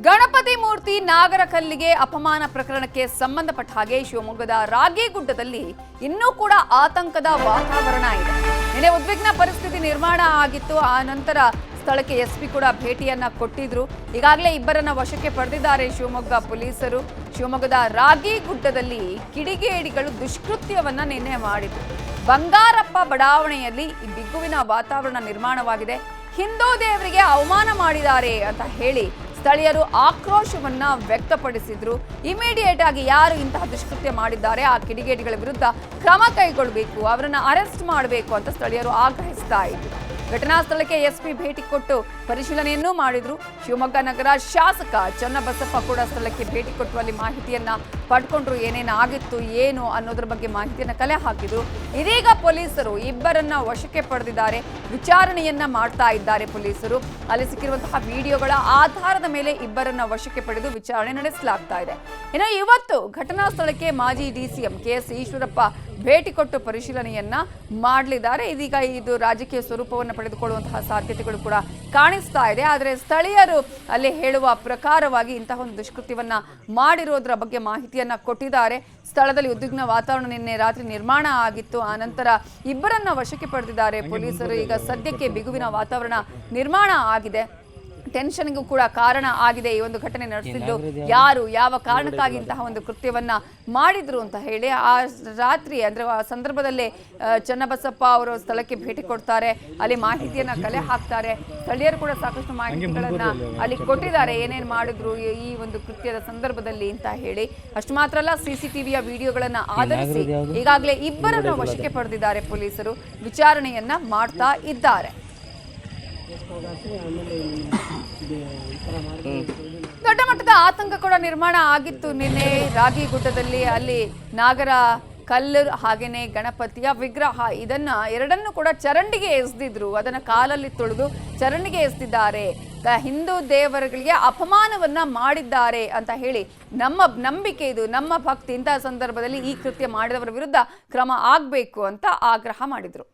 ಗಣಪತಿ ಮೂರ್ತಿ ನಾಗರಕಲ್ಲಿಗೆ ಅಪಮಾನ ಪ್ರಕರಣಕ್ಕೆ ಸಂಬಂಧಪಟ್ಟ ಹಾಗೆ ಶಿವಮೊಗ್ಗದ ರಾಗೇಗುಡ್ಡದಲ್ಲಿ ಇನ್ನೂ ಕೂಡ ಆತಂಕದ ವಾತಾವರಣ ಇದೆ. ನಿನ್ನೆ ಉದ್ವಿಗ್ನ ಪರಿಸ್ಥಿತಿ ನಿರ್ಮಾಣ ಆಗಿತ್ತು. ಆ ನಂತರ ಸ್ಥಳಕ್ಕೆ ಎಸ್ಪಿ ಕೂಡ ಭೇಟಿಯನ್ನ ಕೊಟ್ಟಿದ್ರು. ಈಗಾಗಲೇ ಇಬ್ಬರನ್ನ ವಶಕ್ಕೆ ಪಡೆದಿದ್ದಾರೆ ಶಿವಮೊಗ್ಗ ಪೊಲೀಸರು. ಶಿವಮೊಗ್ಗದ ರಾಗೇಗುಡ್ಡದಲ್ಲಿ ಕಿಡಿಗೇಡಿಗಳು ದುಷ್ಕೃತ್ಯವನ್ನ ನಿನ್ನೆ ಮಾಡಿದ್ರು. ಬಂಗಾರಪ್ಪ ಬಡಾವಣೆಯಲ್ಲಿ ಬಿಗುವಿನ ವಾತಾವರಣ ನಿರ್ಮಾಣವಾಗಿದೆ. ಹಿಂದೂ ದೇವರಿಗೆ ಅವಮಾನ ಮಾಡಿದ್ದಾರೆ ಅಂತ ಹೇಳಿ ಸ್ಥಳೀಯರು ಆಕ್ರೋಶವನ್ನ ವ್ಯಕ್ತಪಡಿಸಿದ್ರು. ಇಮಿಡಿಯೇಟ್ ಆಗಿ ಯಾರು ಇಂತಹ ದುಷ್ಕೃತ್ಯ ಮಾಡಿದ್ದಾರೆ ಆ ಕಿಡಿಗೇಡಿಗಳ ವಿರುದ್ಧ ಕ್ರಮ ಕೈಗೊಳ್ಳಬೇಕು, ಅವರನ್ನ ಅರೆಸ್ಟ್ ಮಾಡಬೇಕು ಅಂತ ಸ್ಥಳೀಯರು ಆಗ್ರಹಿಸ್ತಾ ಇದ್ರು. ಘಟನಾ ಸ್ಥಳಕ್ಕೆ ಎಸ್ಪಿ ಭೇಟಿ ಕೊಟ್ಟು ಪರಿಶೀಲನೆಯನ್ನೂ ಮಾಡಿದ್ರು. ಶಿವಮೊಗ್ಗ ನಗರ ಶಾಸಕ ಚನ್ನಬಸಪ್ಪ ಕೂಡ ಸ್ಥಳಕ್ಕೆ ಭೇಟಿ ಕೊಟ್ಟು ಅಲ್ಲಿ ಮಾಹಿತಿಯನ್ನ ಪಡ್ಕೊಂಡ್ರು. ಏನೇನಾಗಿತ್ತು ಏನು ಅನ್ನೋದ್ರ ಬಗ್ಗೆ ಮಾಹಿತಿಯನ್ನ ಕಲೆ ಹಾಕಿದ್ರು. ಇದೀಗ ಪೊಲೀಸರು ಇಬ್ಬರನ್ನ ವಶಕ್ಕೆ ಪಡೆದಿದ್ದಾರೆ. ವಿಚಾರಣೆಯನ್ನ ಮಾಡ್ತಾ ಇದ್ದಾರೆ ಪೊಲೀಸರು. ಅಲ್ಲಿ ಸಿಕ್ಕಿರುವಂತಹ ವಿಡಿಯೋಗಳ ಆಧಾರದ ಮೇಲೆ ಇಬ್ಬರನ್ನ ವಶಕ್ಕೆ ಪಡೆದು ವಿಚಾರಣೆ ನಡೆಸಲಾಗ್ತಾ ಇದೆ. ಇನ್ನು ಇವತ್ತು ಘಟನಾ ಸ್ಥಳಕ್ಕೆ ಮಾಜಿ ಡಿಸಿಎಂ ಕೆಎಸ್ ಈಶ್ವರಪ್ಪ ಭೇಟಿ ಕೊಟ್ಟು ಪರಿಶೀಲನೆಯನ್ನ ಮಾಡಲಿದ್ದಾರೆ. ಇದೀಗ ಇದು ರಾಜಕೀಯ ಸ್ವರೂಪವನ್ನು ಪಡೆದುಕೊಳ್ಳುವಂತಹ ಸಾಧ್ಯತೆಗಳು ಕೂಡ ಕಾಣಿಸ್ತಾ ಇದೆ. ಆದರೆ ಸ್ಥಳೀಯರು ಅಲ್ಲಿ ಹೇಳುವ ಪ್ರಕಾರವಾಗಿ ಇಂತಹ ಒಂದು ದುಷ್ಕೃತ್ಯವನ್ನ ಮಾಡಿರೋದ್ರ ಬಗ್ಗೆ ಮಾಹಿತಿಯನ್ನ ಕೊಟ್ಟಿದ್ದಾರೆ. ಸ್ಥಳದಲ್ಲಿ ಉದ್ವಿಗ್ನ ವಾತಾವರಣ ನಿನ್ನೆ ರಾತ್ರಿ ನಿರ್ಮಾಣ ಆಗಿತ್ತು. ಆ ನಂತರ ಇಬ್ಬರನ್ನ ವಶಕ್ಕೆ ಪಡೆದಿದ್ದಾರೆ ಪೊಲೀಸರು. ಈಗ ಸದ್ಯಕ್ಕೆ ಬಿಗುವಿನ ವಾತಾವರಣ ನಿರ್ಮಾಣ ಆಗಿದೆ. ಟೆನ್ಷನ್ಗೂ ಕೂಡ ಕಾರಣ ಆಗಿದೆ ಈ ಒಂದು ಘಟನೆ ನಡೆಸಿದ್ದು. ಯಾರು ಯಾವ ಕಾರಣಕ್ಕಾಗಿ ಇಂತಹ ಒಂದು ಕೃತ್ಯವನ್ನ ಮಾಡಿದ್ರು ಅಂತ ಹೇಳಿ ಆ ರಾತ್ರಿ ಅಂದ್ರೆ ಆ ಸಂದರ್ಭದಲ್ಲೇ ಚನ್ನಬಸಪ್ಪ ಅವರು ಸ್ಥಳಕ್ಕೆ ಭೇಟಿ ಕೊಡ್ತಾರೆ. ಅಲ್ಲಿ ಮಾಹಿತಿಯನ್ನ ಕಲೆ ಹಾಕ್ತಾರೆ. ಸ್ಥಳೀಯರು ಕೂಡ ಸಾಕಷ್ಟು ಮಾಹಿತಿಗಳನ್ನ ಅಲ್ಲಿ ಕೊಟ್ಟಿದ್ದಾರೆ, ಏನೇನು ಮಾಡಿದ್ರು ಈ ಒಂದು ಕೃತ್ಯದ ಸಂದರ್ಭದಲ್ಲಿ ಅಂತ ಹೇಳಿ. ಅಷ್ಟು ಮಾತ್ರ ಅಲ್ಲ, ಸಿಸಿಟಿವಿಯ ವಿಡಿಯೋಗಳನ್ನ ಆಧರಿಸಿ ಈಗಾಗಲೇ ಇಬ್ಬರನ್ನು ವಶಕ್ಕೆ ಪಡೆದಿದ್ದಾರೆ ಪೊಲೀಸರು. ವಿಚಾರಣೆಯನ್ನ ಮಾಡ್ತಾ ಇದ್ದಾರೆ. ದೊಡ್ಡ ಮಟ್ಟದ ಆತಂಕ ಕೂಡ ನಿರ್ಮಾಣ ಆಗಿತ್ತು ನಿನ್ನೆ ರಾಗಿಗುಡ್ಡದಲ್ಲಿ. ಅಲ್ಲಿ ನಾಗರ ಕಲ್ಲು ಹಾಗೇನೆ ಗಣಪತಿಯ ವಿಗ್ರಹ ಎರಡನ್ನು ಕೂಡ ಚರಂಡಿಗೆ ಎಸೆದಿದ್ರು. ಅದನ್ನ ಕಾಲಲ್ಲಿ ತೊಳೆದು ಚರಂಡಿಗೆ ಎಸೆದಿದ್ದಾರೆ. ಹಿಂದೂ ದೇವರುಗಳಿಗೆ ಅಪಮಾನವನ್ನ ಮಾಡಿದ್ದಾರೆ ಅಂತ ಹೇಳಿ ನಮ್ಮ ನಂಬಿಕೆ, ಇದು ನಮ್ಮ ಭಕ್ತಿ. ಇಂತಹ ಸಂದರ್ಭದಲ್ಲಿ ಈ ಕೃತ್ಯ ಮಾಡಿದವರ ವಿರುದ್ಧ ಕ್ರಮ ಆಗಬೇಕು ಅಂತ ಆಗ್ರಹ ಮಾಡಿದ್ರು.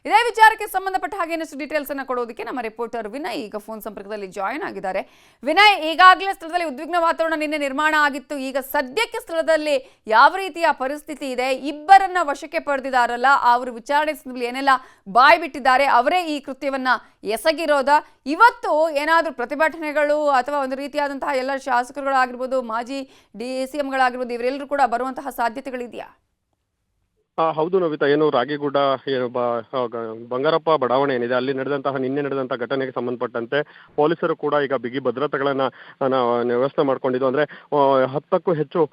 ಇದೇ ವಿಚಾರಕ್ಕೆ ಸಂಬಂಧಪಟ್ಟ ಹಾಗೆ ಇನ್ನಷ್ಟು ಡೀಟೇಲ್ಸ್ ಅನ್ನ ಕೊಡೋದಕ್ಕೆ ನಮ್ಮ ರಿಪೋರ್ಟರ್ ವಿನಯ್ ಈಗ ಫೋನ್ ಸಂಪರ್ಕದಲ್ಲಿ ಜಾಯಿನ್ ಆಗಿದ್ದಾರೆ. ವಿನಯ್, ಈಗಾಗಲೇ ಸ್ಥಳದಲ್ಲಿ ಉದ್ವಿಗ್ನ ವಾತಾವರಣ ನಿನ್ನೆ ನಿರ್ಮಾಣ ಆಗಿತ್ತು. ಈಗ ಸದ್ಯಕ್ಕೆ ಸ್ಥಳದಲ್ಲಿ ಯಾವ ರೀತಿಯ ಪರಿಸ್ಥಿತಿ ಇದೆ? ಇಬ್ಬರನ್ನ ವಶಕ್ಕೆ ಪಡೆದಿದ್ದಾರಲ್ಲ, ಅವರು ವಿಚಾರಣೆ ಸಂದರ್ಭದಲ್ಲಿ ಏನೆಲ್ಲ ಬಾಯ್ ಬಿಟ್ಟಿದ್ದಾರೆ? ಅವರೇ ಈ ಕೃತ್ಯವನ್ನ ಎಸಗಿರೋದಾ? ಇವತ್ತು ಏನಾದರೂ ಪ್ರತಿಭಟನೆಗಳು ಅಥವಾ ಒಂದು ರೀತಿಯಾದಂತಹ ಎಲ್ಲ ಶಾಸಕರುಗಳಾಗಿರ್ಬೋದು, ಮಾಜಿ DCMಗಳಾಗಿರ್ಬೋದು, ಇವರೆಲ್ಲರೂ ಕೂಡ ಬರುವಂತಹ ಸಾಧ್ಯತೆಗಳಿದೆಯಾ? ಹೌದು ನವಿತಾ, ಏನು ರಾಗಿಗುಡ್ಡ ಬಂಗಾರಪ್ಪ ಬಡಾವಣೆ ಏನಿದೆ ಅಲ್ಲಿ ನಿನ್ನೆ ನಡೆದಂತಹ ಘಟನೆಗೆ ಸಂಬಂಧಪಟ್ಟಂತೆ ಪೊಲೀಸರು ಕೂಡ ಈಗ ಬಿಗಿ ಭದ್ರತೆಗಳನ್ನ ವ್ಯವಸ್ಥೆ ಮಾಡ್ಕೊಂಡಿದ್ದು. ಅಂದ್ರೆ 10ಕ್ಕೂ ಹೆಚ್ಚು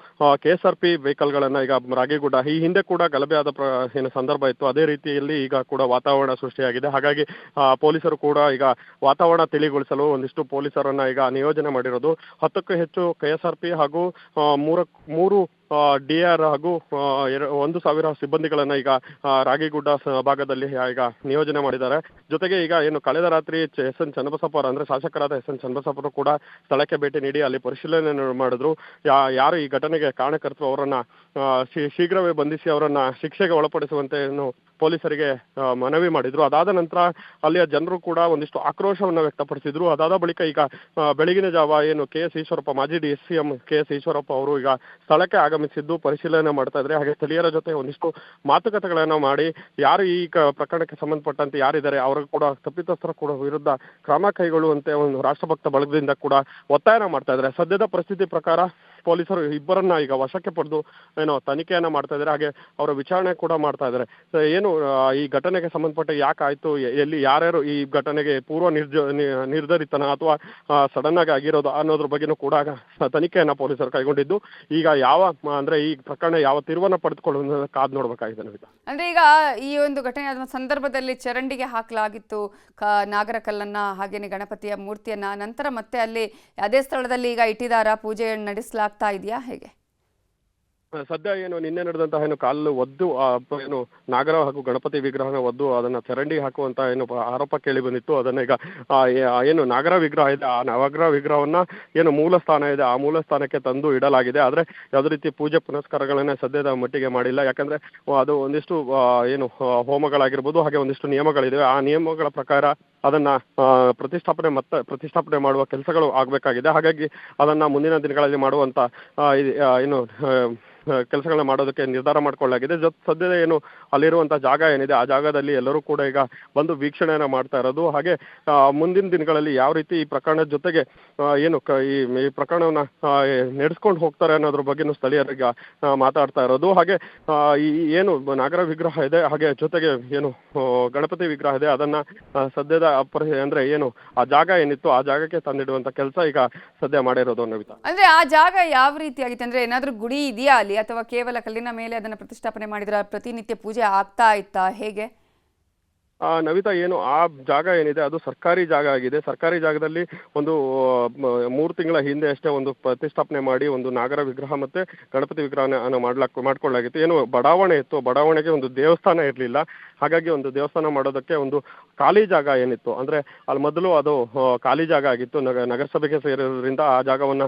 KSRP ವೆಹಿಕಲ್ಗಳನ್ನ ಈಗ ರಾಗಿಗುಡ್ಡ, ಈ ಹಿಂದೆ ಕೂಡ ಗಲಭೆ ಆದ ಏನು ಸಂದರ್ಭ ಇತ್ತು, ಅದೇ ರೀತಿಯಲ್ಲಿ ಈಗ ಕೂಡ ವಾತಾವರಣ ಸೃಷ್ಟಿಯಾಗಿದೆ. ಹಾಗಾಗಿ ಪೊಲೀಸರು ಕೂಡ ಈಗ ವಾತಾವರಣ ತಿಳಿಗೊಳಿಸಲು ಒಂದಿಷ್ಟು ಪೊಲೀಸರನ್ನ ಈಗ ನಿಯೋಜನೆ ಮಾಡಿರೋದು. 10ಕ್ಕೂ ಹೆಚ್ಚು KSRP ಹಾಗೂ ಮೂರು DR ಹಾಗೂ 1,000 ಸಿಬ್ಬಂದಿಗಳನ್ನ ಈಗ ರಾಗಿಗುಡ್ಡ ಭಾಗದಲ್ಲಿ ಈಗ ನಿಯೋಜನೆ ಮಾಡಿದ್ದಾರೆ. ಜೊತೆಗೆ ಈಗ ಏನು ಕಳೆದ ರಾತ್ರಿ SN ಚನ್ನಬಸಪ್ಪ ಅಂದ್ರೆ ಶಾಸಕರಾದ SN ಚನ್ನಬಸಪ್ಪರು ಕೂಡ ಸ್ಥಳಕ್ಕೆ ಭೇಟಿ ನೀಡಿ ಅಲ್ಲಿ ಪರಿಶೀಲನೆ ಮಾಡಿದ್ರು. ಯಾರು ಈ ಘಟನೆಗೆ ಕಾರಣಕರ್ತರು ಅವರನ್ನ ಶೀಘ್ರವೇ ಬಂಧಿಸಿ ಅವರನ್ನ ಶಿಕ್ಷೆಗೆ ಒಳಪಡಿಸುವಂತೆ ಪೊಲೀಸರಿಗೆ ಮನವಿ ಮಾಡಿದ್ರು. ಅದಾದ ನಂತರ ಅಲ್ಲಿಯ ಜನರು ಕೂಡ ಒಂದಿಷ್ಟು ಆಕ್ರೋಶವನ್ನು ವ್ಯಕ್ತಪಡಿಸಿದ್ರು. ಅದಾದ ಬಳಿಕ ಈಗ ಬೆಳಗಿನ ಜಾವ ಏನು KS ಈಶ್ವರಪ್ಪ, ಮಾಜಿ DCM KS ಈಶ್ವರಪ್ಪ ಅವರು ಈಗ ಸ್ಥಳಕ್ಕೆ ಆಗಮಿಸಿದ್ದು ಪರಿಶೀಲನೆ ಮಾಡ್ತಾ ಇದ್ದಾರೆ. ಹಾಗೆ ಸ್ಥಳೀಯರ ಜೊತೆ ಒಂದಿಷ್ಟು ಮಾತುಕತೆಗಳನ್ನ ಮಾಡಿ ಯಾರು ಈ ಪ್ರಕರಣಕ್ಕೆ ಸಂಬಂಧಪಟ್ಟಂತೆ ಯಾರಿದ್ದಾರೆ ಅವರ ಕೂಡ ತಪ್ಪಿತಸ್ಥರ ಕೂಡ ವಿರುದ್ಧ ಕ್ರಮ ಕೈಗೊಳ್ಳುವಂತೆ ಒಂದು ರಾಷ್ಟ್ರಭಕ್ತ ಬಳಗದಿಂದ ಕೂಡ ಒತ್ತಾಯನ ಮಾಡ್ತಾ ಇದ್ದಾರೆ. ಸದ್ಯದ ಪರಿಸ್ಥಿತಿ ಪ್ರಕಾರ ಪೊಲೀಸರು ಇಬ್ಬರನ್ನ ಈಗ ವಶಕ್ಕೆ ಪಡೆದು ತನಿಖೆಯನ್ನ ಮಾಡ್ತಾ ಇದ್ದಾರೆ. ಹಾಗೆ ಅವರ ವಿಚಾರಣೆ ಕೂಡ ಮಾಡ್ತಾ ಇದ್ದಾರೆ. ಏನು ಈ ಘಟನೆಗೆ ಸಂಬಂಧಪಟ್ಟ ಯಾಕಾಯ್ತು, ಎಲ್ಲಿ ಯಾರ್ಯಾರು ಈ ಘಟನೆಗೆ ಪೂರ್ವ ನಿರ್ಧರಿತನ ಅಥವಾ ಸಡನ್ ಆಗಿ ಆಗಿರೋದು ಅನ್ನೋದ್ರ ಬಗ್ಗೆನೂ ಕೂಡ ತನಿಖೆಯನ್ನ ಪೊಲೀಸರು ಕೈಗೊಂಡಿದ್ದು. ಈಗ ಅಂದ್ರೆ ಈ ಪ್ರಕರಣ ಯಾವ ತಿರುವನ್ನ ಪಡೆದುಕೊಳ್ಳುವುದನ್ನು ಕಾದ್ ನೋಡ್ಬೇಕಾಗಿದೆ ನವಿತಾ. ಅಂದ್ರೆ ಈಗ ಈ ಒಂದು ಘಟನೆ ಆದ ಸಂದರ್ಭದಲ್ಲಿ ಚರಂಡಿಗೆ ಹಾಕಲಾಗಿತ್ತು ನಾಗರಕಲ್ಲನ್ನ ಹಾಗೇನೆ ಗಣಪತಿಯ ಮೂರ್ತಿಯನ್ನ. ನಂತರ ಮತ್ತೆ ಅಲ್ಲಿ ಅದೇ ಸ್ಥಳದಲ್ಲಿ ಈಗ ಇಟ್ಟಿದಾರ ಪೂಜೆ ನಡೆಸಲಾಗ್ತಾ ಇದೆಯಾ, ಹೇಗೆ? ಸದ್ಯ ಏನು ನಿನ್ನೆ ನಡೆದಂತಹ ಕಾಲು ಒದ್ದು ಏನು ನಾಗರ ಹಾಗೂ ಗಣಪತಿ ವಿಗ್ರಹನ ಒದ್ದು ಅದನ್ನ ಚರಂಡಿ ಹಾಕುವಂತ ಆರೋಪ ಕೇಳಿ ಬಂದಿತ್ತು. ಅದನ್ನ ಈಗ ಏನು ನಾಗರ ವಿಗ್ರಹ ಇದೆ, ಆ ನವಗ್ರಹ ವಿಗ್ರಹವನ್ನ ಏನು ಮೂಲ ಸ್ಥಾನ ಇದೆ ಆ ಮೂಲ ಸ್ಥಾನಕ್ಕೆ ತಂದು ಇಡಲಾಗಿದೆ. ಆದ್ರೆ ಯಾವುದೇ ರೀತಿ ಪೂಜೆ ಪುನಸ್ಕಾರಗಳನ್ನ ಸದ್ಯದ ಮಟ್ಟಿಗೆ ಮಾಡಿಲ್ಲ. ಯಾಕಂದ್ರೆ ಅದು ಒಂದಿಷ್ಟು ಏನು ಹೋಮಗಳಾಗಿರ್ಬೋದು, ಹಾಗೆ ಒಂದಿಷ್ಟು ನಿಯಮಗಳಿವೆ. ಆ ನಿಯಮಗಳ ಪ್ರಕಾರ ಅದನ್ನ ಪ್ರತಿಷ್ಠಾಪನೆ ಮಾಡುವ ಕೆಲಸಗಳು ಆಗಬೇಕಾಗಿದೆ. ಹಾಗಾಗಿ ಅದನ್ನ ಮುಂದಿನ ದಿನಗಳಲ್ಲಿ ಮಾಡುವಂತ ಏನು ಕೆಲಸಗಳನ್ನ ಮಾಡೋದಕ್ಕೆ ನಿರ್ಧಾರ ಮಾಡ್ಕೊಳ್ಳಲಾಗಿದೆ. ಸದ್ಯದ ಏನು ಅಲ್ಲಿರುವಂತಹ ಜಾಗ ಏನಿದೆ ಆ ಜಾಗದಲ್ಲಿ ಎಲ್ಲರೂ ಕೂಡ ಈಗ ಬಂದು ವೀಕ್ಷಣೆಯನ್ನ ಮಾಡ್ತಾ ಇರೋದು. ಹಾಗೆ ಮುಂದಿನ ದಿನಗಳಲ್ಲಿ ಯಾವ ರೀತಿ ಈ ಪ್ರಕರಣದ ಜೊತೆಗೆ ಏನು ಈ ಪ್ರಕರಣವನ್ನ ನಡೆಸ್ಕೊಂಡು ಹೋಗ್ತಾರೆ ಅನ್ನೋದ್ರ ಬಗ್ಗೆನೂ ಸ್ಥಳೀಯರಿಗೆ ಮಾತಾಡ್ತಾ ಇರೋದು. ಹಾಗೆ ಈ ಏನು ನಾಗರ ವಿಗ್ರಹ ಇದೆ, ಹಾಗೆ ಜೊತೆಗೆ ಏನು ಗಣಪತಿ ವಿಗ್ರಹ ಇದೆ, ಅದನ್ನ ಸದ್ಯದ ಅಂದ್ರೆ ಏನು ಆ ಜಾಗ ಏನಿತ್ತು ಆ ಜಾಗಕ್ಕೆ ತಂದಿಡುವಂತ ಕೆಲಸ ಈಗ ಸದ್ಯ ಮಾಡಿರೋದು ನವಿತಾ. ಅಂದ್ರೆ ಆ ಜಾಗ ಯಾವ ರೀತಿ ಆಗಿತ್ತು ಅಂದ್ರೆ ಏನಾದ್ರೂ ಗುಡಿ ಇದೆಯಾ ಅಲ್ಲಿ, ಅಥವಾ ಕೇವಲ ಕಲ್ಲಿನ ಮೇಲೆ ಅದನ್ನ ಪ್ರತಿಷ್ಠಾಪನೆ ಮಾಡಿದ್ರ, ಪ್ರತಿನಿತ್ಯ ಪೂಜೆ ಆಗ್ತಾ ಇತ್ತಾ, ಹೇಗೆ? ನವಿತಾ, ಏನು ಆ ಜಾಗ ಏನಿದೆ ಅದು ಸರ್ಕಾರಿ ಜಾಗ ಆಗಿದೆ. ಸರ್ಕಾರಿ ಜಾಗದಲ್ಲಿ ಒಂದು 3 ತಿಂಗಳ ಹಿಂದೆ ಅಷ್ಟೇ ಒಂದು ಪ್ರತಿಷ್ಠಾಪನೆ ಮಾಡಿ ಒಂದು ನಾಗರ ವಿಗ್ರಹ ಮತ್ತೆ ಗಣಪತಿ ವಿಗ್ರಹನ ಮಾಡ್ಕೊಳ್ಳಾಗಿತ್ತು. ಏನು ಬಡಾವಣೆ ಇತ್ತು, ಬಡಾವಣೆಗೆ ಒಂದು ದೇವಸ್ಥಾನ ಇರಲಿಲ್ಲ. ಹಾಗಾಗಿ ಒಂದು ದೇವಸ್ಥಾನ ಮಾಡೋದಕ್ಕೆ ಒಂದು ಖಾಲಿ ಜಾಗ ಏನಿತ್ತು ಅಂದ್ರೆ ಅಲ್ಲಿ ಮೊದಲು ಅದು ಖಾಲಿ ಜಾಗ ಆಗಿತ್ತು. ನಗರಸಭೆಗೆ ಸೇರಿರೋದ್ರಿಂದ ಆ ಜಾಗವನ್ನ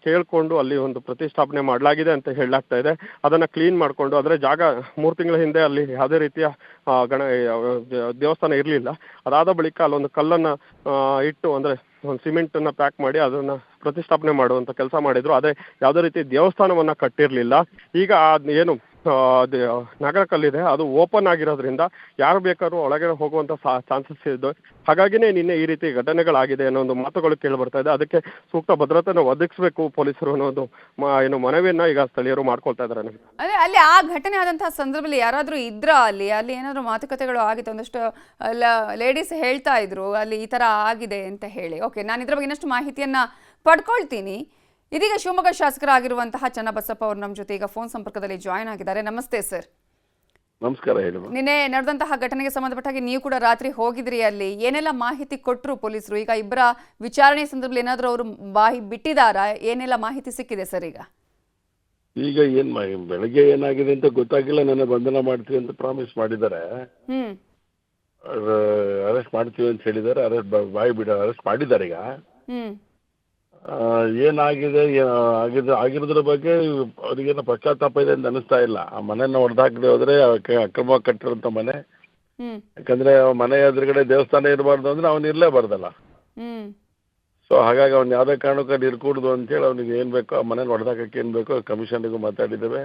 ಕೇಳ್ಕೊಂಡು ಅಲ್ಲಿ ಒಂದು ಪ್ರತಿಷ್ಠಾಪನೆ ಮಾಡಲಾಗಿದೆ ಅಂತ ಹೇಳಲಾಗ್ತಾ ಇದೆ. ಅದನ್ನ ಕ್ಲೀನ್ ಮಾಡ್ಕೊಂಡು, ಅಂದ್ರೆ ಜಾಗ 3 ತಿಂಗಳ ಹಿಂದೆ ಅಲ್ಲಿ ಯಾವುದೇ ರೀತಿಯ ದೇವಸ್ಥಾನ ಇರಲಿಲ್ಲ. ಅದಾದ ಬಳಿಕ ಅಲ್ಲೊಂದು ಕಲ್ಲನ್ನ ಇಟ್ಟು ಅಂದ್ರೆ ಒಂದು ಸಿಮೆಂಟನ್ನ ಪ್ಯಾಕ್ ಮಾಡಿ ಅದನ್ನ ಪ್ರತಿಷ್ಠಾಪನೆ ಮಾಡುವಂತ ಕೆಲಸ ಮಾಡಿದ್ರು. ಅದೇ ಯಾವುದೇ ರೀತಿ ದೇವಸ್ಥಾನವನ್ನ ಕಟ್ಟಿರ್ಲಿಲ್ಲ. ಈಗ ಏನು ನಗರ ಕಲ್ಲಿದೆ ಅದು ಓಪನ್ ಆಗಿರೋದ್ರಿಂದ ಯಾರು ಬೇಕಾದ್ರೂ ಒಳಗೆ ಹೋಗುವಂತ ಚಾನ್ಸಸ್ ಇದೆ. ಹಾಗಾಗಿನೇ ನಿನ್ನೆ ಈ ರೀತಿ ಘಟನೆಗಳಾಗಿದೆ ಅನ್ನೋ ಒಂದು ಮಾತುಗಳು ಕೇಳಿ ಬರ್ತಾ ಇದೆ. ಅದಕ್ಕೆ ಸೂಕ್ತ ಭದ್ರತೆಯನ್ನು ಒದಗಿಸಬೇಕು ಪೊಲೀಸರು ಅನ್ನೋದು ಏನು ಮನವಿಯನ್ನ ಈಗ ಸ್ಥಳೀಯರು ಮಾಡ್ಕೊಳ್ತಾ ಇದ್ದಾರೆ. ಅದೇ ಅಲ್ಲಿ ಆ ಘಟನೆ ಆದಂತಹ ಸಂದರ್ಭದಲ್ಲಿ ಯಾರಾದ್ರೂ ಇದ್ರ ಅಲ್ಲಿ ಏನಾದ್ರು ಮಾತುಕತೆಗಳು ಆಗಿತ್ತು? ಒಂದಷ್ಟು ಲೇಡೀಸ್ ಹೇಳ್ತಾ ಇದ್ರು ಅಲ್ಲಿ ಈ ತರ ಆಗಿದೆ ಅಂತ ಹೇಳಿ. ಓಕೆ, ನಾನು ಇದ್ರ ಬಗ್ಗೆ ಇನ್ನಷ್ಟು ಮಾಹಿತಿಯನ್ನ ಪಡ್ಕೊಳ್ತೀನಿ. ಇದೀಗ ಶಿವಮೊಗ್ಗ ಶಾಸಕರಾಗಿರುವಂತಹ ಚನ್ನಬಸಪ್ಪ ಅವರು ನಮ್ಮ ಜೊತೆ ಈಗ ಫೋನ್ ಸಂಪರ್ಕದಲ್ಲಿ ಜಾಯಿನ್ ಆಗಿದ್ದಾರೆ. ನಮಸ್ತೆ ಸರ್. ನಮಸ್ಕಾರ. ಹೇಳಿ. ನಿನ್ನೆ ನಡೆದಂತಹ ಘಟನೆಗೆ ಸಂಬಂಧಪಟ್ಟ ಹಾಗೆ ನೀವು ಕೂಡ ರಾತ್ರಿ ಹೋಗಿದ್ರಿ, ಅಲ್ಲಿ ಏನೆಲ್ಲ ಮಾಹಿತಿ ಕೊಟ್ಟರು ಪೊಲೀಸರು? ಈಗ ಇಬ್ಬರ ವಿಚಾರಣೆ ಸಂದರ್ಭದಲ್ಲಿ ಏನಾದರೂ ಅವರು ಬಾಯಿ ಬಿಟ್ಟಿದಾರಾ? ಏನೆಲ್ಲ ಮಾಹಿತಿ ಸಿಕ್ಕಿದೆ ಸರ್? ಈಗ ಬೆಳಗ್ಗೆ ಏನಾಗಿದೆ ಅಂತ ಗೊತ್ತಾಗಿಲ್ಲ. ನನ್ನ ಬಂಧನ ಮಾಡ್ತೀವಿ ಅಂತ ಪ್ರಾಮಿಸ್ ಮಾಡಿದ್ದಾರೆ, ಅರೆಸ್ಟ್ ಮಾಡ್ತೀವಿ ಅಂತ ಹೇಳಿದ್ದಾರೆ. ಅರೆಸ್ಟ್ ಮಾಡಿದ್ದಾರೆ. ಈಗ ಏನಾಗಿದೆ ಆಗಿರೋದ್ರ ಬಗ್ಗೆ ಅವ್ರಿಗೇನೋ ಪಶ್ಚಾತ್ತಾಪ ಇದೆ ಅಂತ ಅನಿಸ್ತಾ ಇಲ್ಲ. ಆ ಮನೆಯನ್ನ ಹೊಡೆದಾಕದೆ ಹೋದ್ರೆ ಅಕ್ರಮವಾಗಿ ಕಟ್ಟಿರೋಂಥ ಮನೆ, ಯಾಕಂದ್ರೆ ಮನೆ ಎದುರುಗಡೆ ದೇವಸ್ಥಾನ ಇರಬಾರ್ದು ಅಂದ್ರೆ ಅವ್ನು ಇರ್ಲೇಬಾರ್ದಲ್ಲ. ಸೊ ಹಾಗಾಗಿ ಅವ್ನು ಯಾವುದೇ ಕಾರಣಕ್ಕಲ್ಲಿ ಇರ್ಕೂಡ್ದು ಅಂತೇಳಿ ಅವ್ನಿಗೆ ಏನ್ ಬೇಕೋ ಆ ಮನೇಲಿ ಹೊಡೆದಾಕಕ್ಕೆ ಏನ್ ಬೇಕೋ ಕಮಿಷನ್ಗೂ ಮಾತಾಡಿದ್ದೇವೆ,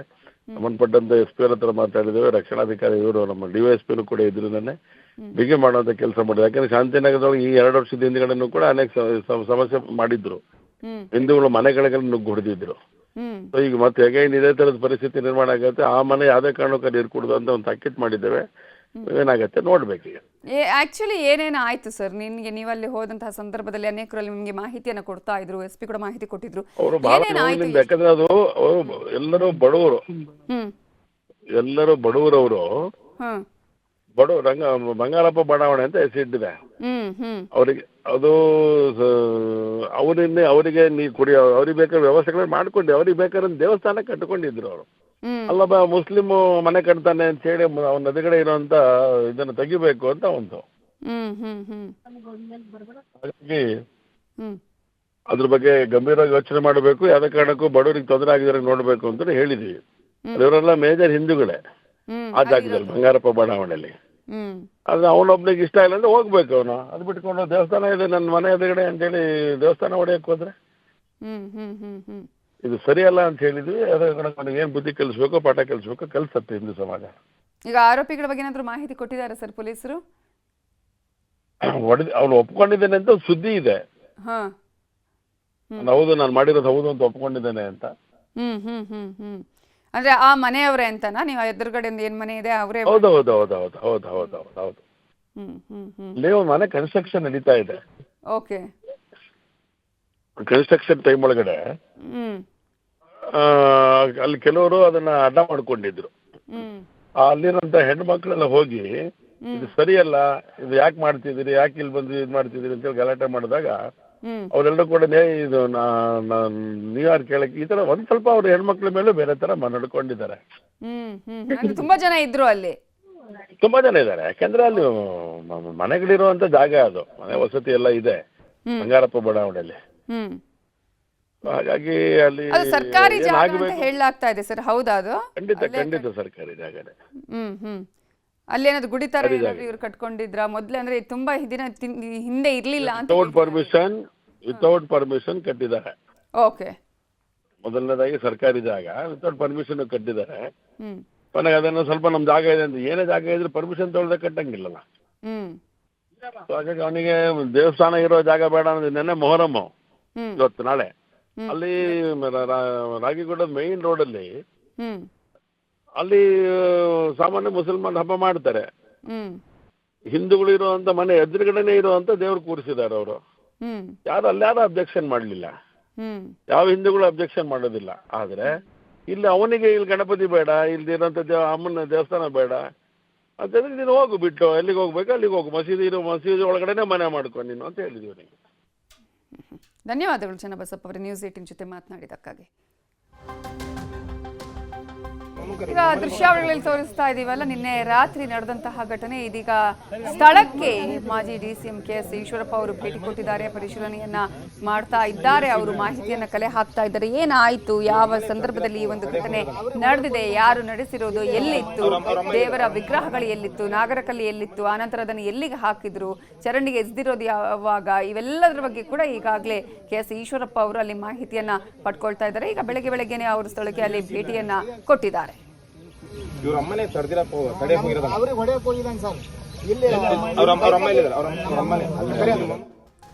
ಸಂಬಂಧಪಟ್ಟಂತ SP ಅವ್ರ ಹತ್ರ ಮಾತಾಡಿದ್ದೇವೆ. ರಕ್ಷಣಾಧಿಕಾರಿ ಇವರು ನಮ್ಮ DYSP ಕೂಡ ಇದ್ರು, ನನ್ನ ಬಿಗಿ ಮಾಡುವಂತ ಕೆಲಸ ಮಾಡಿದ್ರು. ಯಾಕಂದ್ರೆ ಶಾಂತಿನಗರದೊಳಗೆ ಈ 2 ವರ್ಷದ ಹಿಂದ್ಗಡೆನೂ ಕೂಡ ಅನೇಕ ಸಮಸ್ಯೆ ಮಾಡಿದ್ರು. ಹಿಂದೂಗಳು ಮನೆಗಳಿಗೆ ನುಗ್ಗು ಹೊಡೆದಿದ್ರು. ಸೊ ಈಗ ಮತ್ತೆ ಹೇಗೇನ್ ಇದೇ ತರದ ಪರಿಸ್ಥಿತಿ ನಿರ್ಮಾಣ ಆಗುತ್ತೆ, ಆ ಮನೆ ಯಾವುದೇ ಕಾರಣಕ್ಕಲ್ಲಿ ಇರ್ಕೂಡ್ದು ಅಂತ ಒಂದು ತಾಕೀತು ಮಾಡಿದ್ದೇವೆ. ಏನಾಗುತ್ತೆ ನೋಡ್ಬೇಕೀಗ. ಆಕ್ಚುಲಿ ಏನೇನು ಆಯ್ತು ಸರ್? ನೀವಲ್ಲಿ ಹೋದಂತಹ ಸಂದರ್ಭದಲ್ಲಿ ಅನೇಕರಲ್ಲಿ ನಿಮ್ಗೆ ಮಾಹಿತಿಯನ್ನ ಕೊಡ್ತಾ ಇದ್ರು, SP ಕೂಡ ಮಾಹಿತಿ ಕೊಟ್ಟಿದ್ರು. ಅವರು ಬಹಳ ನೋವಿನಿಂದ, ಯಾಕಂದ್ರೆ ಅದು ಎಲ್ಲರೂ ಬಡವರು, ಎಲ್ಲರೂ ಬಡವರವರು. ಬಂಗಾರಪ್ಪ ಬಡಾವಣೆ ಅಂತ ಹೆಸರಿಟ್ಟಿದೆ ಅವರಿಗೆ. ಅದು ಅವರಿಗೆ ನೀರು ಕುಡಿಯೋ ಅವ್ರಿಗೆ ಬೇಕಾದ ವ್ಯವಸ್ಥೆಗಳನ್ನ ಮಾಡ್ಕೊಂಡು ಅವ್ರಿಗೆ ಬೇಕಾದ್ರೆ ದೇವಸ್ಥಾನ ಕಟ್ಕೊಂಡಿದ್ರು ಅವರು. ಅಲ್ಲಪ್ಪ ಮುಸ್ಲಿಮ್ ಮನೆ ಕಟ್ತಾನೆ ಅಂತ ಹೇಳಿ ಅವನ ಎದುರುಗಡೆ ಇರುವಂತ ಇದನ್ನ ತೆಗಿಬೇಕು ಅಂತ ಒಂದು. ಹಾಗಾಗಿ ಅದ್ರ ಬಗ್ಗೆ ಗಂಭೀರವಾಗಿ ಯೋಚನೆ ಮಾಡಬೇಕು. ಯಾವುದೇ ಕಾರಣಕ್ಕೂ ಬಡವರಿಗೆ ತೊಂದರೆ ಆಗಿದ್ರೆ ನೋಡ್ಬೇಕು ಅಂತ ಹೇಳಿದೀವಿ. ಇವರೆಲ್ಲ ಮೇಜರ್ ಹಿಂದೂಗಳೇ ಆ ಜಾಗದಲ್ಲಿ, ಬಂಗಾರಪ್ಪ ಬಡಾವಣೆಯಲ್ಲಿ. ಅದು ಅವನೊಬ್ನಿಗೆ ಇಷ್ಟ ಇಲ್ಲ ಅಂದ್ರೆ ಹೋಗ್ಬೇಕು ಅವನು. ಅದು ಬಿಟ್ಕೊಂಡು ದೇವಸ್ಥಾನ ಇದೆ ನನ್ನ ಮನೆ ಎದುರುಗಡೆ ಅಂತೇಳಿ ದೇವಸ್ಥಾನ ಹೊಡೆಯಕ್ಕೆ ಹೋದ್ರೆ ಇದು ಸರಿಯಲ್ಲ ಅಂತ ಹೇಳಿದ್ವಿ. ಅವನಿಗೆ ಏನ್ ಬುದ್ಧಿ ಕಲಿಸ್ಬೇಕು, ಪಾಠ ಕಲಿಸ್ಬೇಕು, ಕಲಿಸತ್ತೆ ಹಿಂದೂ ಸಮಾಜ. ಈಗ ಆರೋಪಿಗಳ ಬಗ್ಗೆ ಏನಾದ್ರು ಮಾಹಿತಿ ಕೊಟ್ಟಿದ್ದಾರೆ ಸರ್ ಪೊಲೀಸರು? ಅವನು ಒಪ್ಕೊಂಡಿದ್ದೇನೆ ಅಂತ ಸುದ್ದಿ ಇದೆ. ಹೌದು, ನಾನು ಮಾಡಿರೋದು ಹೌದು ಅಂತ ಒಪ್ಕೊಂಡಿದ್ದೇನೆ ಅಂತ. ಅಂದ್ರೆ ಆ ಮನೆಯವರೇ ಅಂತನಾ? ನೀವು ಎದುರುಗಡೆಯಿಂದ ಏನ್ ಮನೆ ಇದೆ ಅವರೇ? ಹೌದು ಹೌದು ಹೌದು ಹೌದು ಹೌದು ಹೌದು ಹೌದು. ನೀವು ಮನೆ ಕನ್ಸ್ಟ್ರಕ್ಷನ್ ನಡೀತಾ ಇದೆ. ಓಕೆ. ಕನ್ಸ್ಟ್ರಕ್ಷನ್ ಟೈಮ್ ಒಳಗಡೆ ಅಲ್ಲಿ ಕೆಲವರು ಅದನ್ನ ಅಡ್ಡ ಮಾಡ್ಕೊಂಡಿದ್ರು. ಅಲ್ಲಿರೋಂಥ ಹೆಣ್ಮಕ್ಳೆಲ್ಲ ಹೋಗಿ ಇದು ಸರಿಯಲ್ಲ, ಇದು ಯಾಕೆ ಮಾಡ್ತಿದ್ದೀರಿ, ಯಾಕೆ ಇಲ್ಲಿ ಬಂದು ಇದು ಮಾಡ್ತಿದ್ದೀರಿ ಅಂತೇಳಿ ಗಲಾಟೆ ಮಾಡಿದಾಗ ಅವರೆಲ್ಲರೂ ಕೂಡ ಇದು ನ್ಯೂಯಾರ್ಕ್ ಕೇಳಕ್ಕೆ ಈ ತರ ಒಂದ್ ಸ್ವಲ್ಪ ಅವ್ರ ಹೆಣ್ಮಕ್ಳ ಮೇಲೂ ಬೇರೆ ತರ ನಡ್ಕೊಂಡಿದ್ದಾರೆ. ತುಂಬಾ ಜನ ಇದ್ರು ಅಲ್ಲಿ, ತುಂಬಾ ಜನ ಇದ್ದಾರೆ. ಯಾಕಂದ್ರೆ ಅಲ್ಲಿ ಮನೆಗಳಿರುವಂತ ಜಾಗ, ಅದು ಮನೆ ವಸತಿ ಎಲ್ಲ ಇದೆ ಬಂಗಾರಪ್ಪ ಬಡಾವಣೆಯಲ್ಲಿ. ಹಾಗಾಗಿ ಅಲ್ಲಿ ಸರ್ಕಾರಿ ಜಾಗ ಅಂತ ಹೇಳಲಾಗ್ತಾ ಇದೆ ಸರ್, ಹೌದಾ ಅದು? ಖಂಡಿತ ಖಂಡಿತ ಸರ್ಕಾರಿ ಜಾಗನೇ. ಅಲ್ಲೇನಾದ್ರು ಗುಡಿ ತರ ಏನಾದ್ರು ಇವ್ರು ಕಟ್ಕೊಂಡಿದ್ರ ಮೊದ್ಲು ಅಂದ್ರೆ ತುಂಬಾ ಹಿಂದೆ ಇರ್ಲಿಲ್ಲ ಅಂತ ವಿತೌಟ್ ಪರ್ಮಿಷನ್ ಕಟ್ಟಿದ್ದಾರೆ. ಓಕೆ. ಮೊದಲನೇದಾಗಿ ಸರ್ಕಾರಿ ಜಾಗ ವಿತೌಟ್ ಪರ್ಮಿಷನ್ ಕಟ್ಟಿದ್ದಾರೆ. ಕೊನೆಗೆ ಅದನ್ನು ಸ್ವಲ್ಪ ನಮ್ ಜಾಗ ಇದೆ ಅಂತ, ಏನೇ ಜಾಗ ಇದ್ರೆ ಪರ್ಮಿಷನ್ ತಗೊಳ್ದೆ ಕಟ್ಟಂಗಿಲ್ಲಲ್ಲ. ಹಾಗಾಗಿ ಅವನಿಗೆ ದೇವಸ್ಥಾನ ಇರೋ ಜಾಗ ಬೇಡ ಅನ್ನೋದು. ನೆನ್ನೆ ಮೊಹರಂ ಇವತ್ತು ನಾಳೆ ಅಲ್ಲಿ ರಾಗಿಗುಡ್ಡದ ಮೈನ್ ರೋಡಲ್ಲಿ ಅಲ್ಲಿ ಸಾಮಾನ್ಯ ಮುಸಲ್ಮಾನ್ ಹಬ್ಬ ಮಾಡ್ತಾರೆ. ಹಿಂದೂಗಳು ಇರುವಂತ ಮನೆ ಎದುರುಗಡೆನೆ ಇರುವಂತ ದೇವ್ರು ಕೂರಿಸಿದ್ದಾರೆ ಅವರು. ಯಾರು ಅಬ್ಜೆಕ್ಷನ್ ಮಾಡ್ಲಿಲ್ಲ, ಯಾವ ಹಿಂದೂಗಳು ಅಬ್ಜೆಕ್ಷನ್ ಮಾಡೋದಿಲ್ಲ. ಆದ್ರೆ ಇಲ್ಲಿ ಅವನಿಗೆ ಇಲ್ಲಿ ಗಣಪತಿ ಬೇಡ, ಇಲ್ದಿರೋಂಥ ಅಮ್ಮನ ದೇವಸ್ಥಾನ ಬೇಡ ಅಂತಂದ್ರೆ ನೀನು ಹೋಗು, ಬಿಟ್ಟು ಎಲ್ಲಿಗೆ ಹೋಗ್ಬೇಕು ಅಲ್ಲಿಗೆ ಹೋಗು, ಮಸೀದಿ ಒಳಗಡೆನೆ ಮನೆ ಮಾಡ್ಕೊಂಡು ನೀನು ಅಂತ ಹೇಳಿದ್ವಿ ಅವನಿಗೆ. ಧನ್ಯವಾದಗಳು ಚನ್ನಬಸಪ್ಪ ಅವರೇ ನ್ಯೂಸ್ 18 ಜೊತೆ ಮಾತನಾಡಿದಕ್ಕಾಗಿ. ಈಗ ದೃಶ್ಯಾವಳಿಗಳಲ್ಲಿ ತೋರಿಸ್ತಾ ಇದೀವಲ್ಲ, ನಿನ್ನೆ ರಾತ್ರಿ ನಡೆದಂತಹ ಘಟನೆ. ಇದೀಗ ಸ್ಥಳಕ್ಕೆ ಮಾಜಿ DCM KS ಈಶ್ವರಪ್ಪ ಅವರು ಭೇಟಿ ಕೊಟ್ಟಿದ್ದಾರೆ, ಪರಿಶೀಲನೆಯನ್ನ ಮಾಡ್ತಾ ಇದ್ದಾರೆ. ಅವರು ಮಾಹಿತಿಯನ್ನ ಕಲೆ ಹಾಕ್ತಾ ಇದ್ದಾರೆ. ಏನಾಯ್ತು, ಯಾವ ಸಂದರ್ಭದಲ್ಲಿ ಈ ಒಂದು ಘಟನೆ ನಡೆದಿದೆ, ಯಾರು ನಡೆಸಿರೋದು, ಎಲ್ಲಿತ್ತು, ದೇವರ ವಿಗ್ರಹಗಳು ಎಲ್ಲಿತ್ತು, ನಾಗರಕಲ್ಲಿ ಎಲ್ಲಿತ್ತು, ಆನಂತರ ಅದನ್ನು ಎಲ್ಲಿಗೆ ಹಾಕಿದ್ರು, ಚರಂಡಿಗೆ ಎಸ್ದಿರೋದು ಯಾವಾಗ, ಇವೆಲ್ಲದರ ಬಗ್ಗೆ ಕೂಡ ಈಗಾಗಲೇ KS ಈಶ್ವರಪ್ಪ ಅವರು ಅಲ್ಲಿ ಮಾಹಿತಿಯನ್ನ ಪಡ್ಕೊಳ್ತಾ ಇದ್ದಾರೆ. ಈಗ ಬೆಳಗ್ಗೆನೆ ಅವರು ಸ್ಥಳಕ್ಕೆ ಅಲ್ಲಿ ಭೇಟಿಯನ್ನ ಕೊಟ್ಟಿದ್ದಾರೆ. ಇವ್ರ ಅಮ್ಮನೇ ತಡೆದಿರಪ್ಪ ತಡೆಯಕ್ಕೆ ಹೋಗಿರೋದು. ಅವ್ರಿಗೆ ಹೊಡೆಯಕ್ಕೆ ಹೋಗಿದ್ದಾನೆ ಸರ್. ಇಲ್ಲಿ ಅವ್ರ ಅಮ್ಮ ಇಲ್ಲಿದ್ದಾರೆ, ಅವ್ರ ಅಮ್ಮನೇ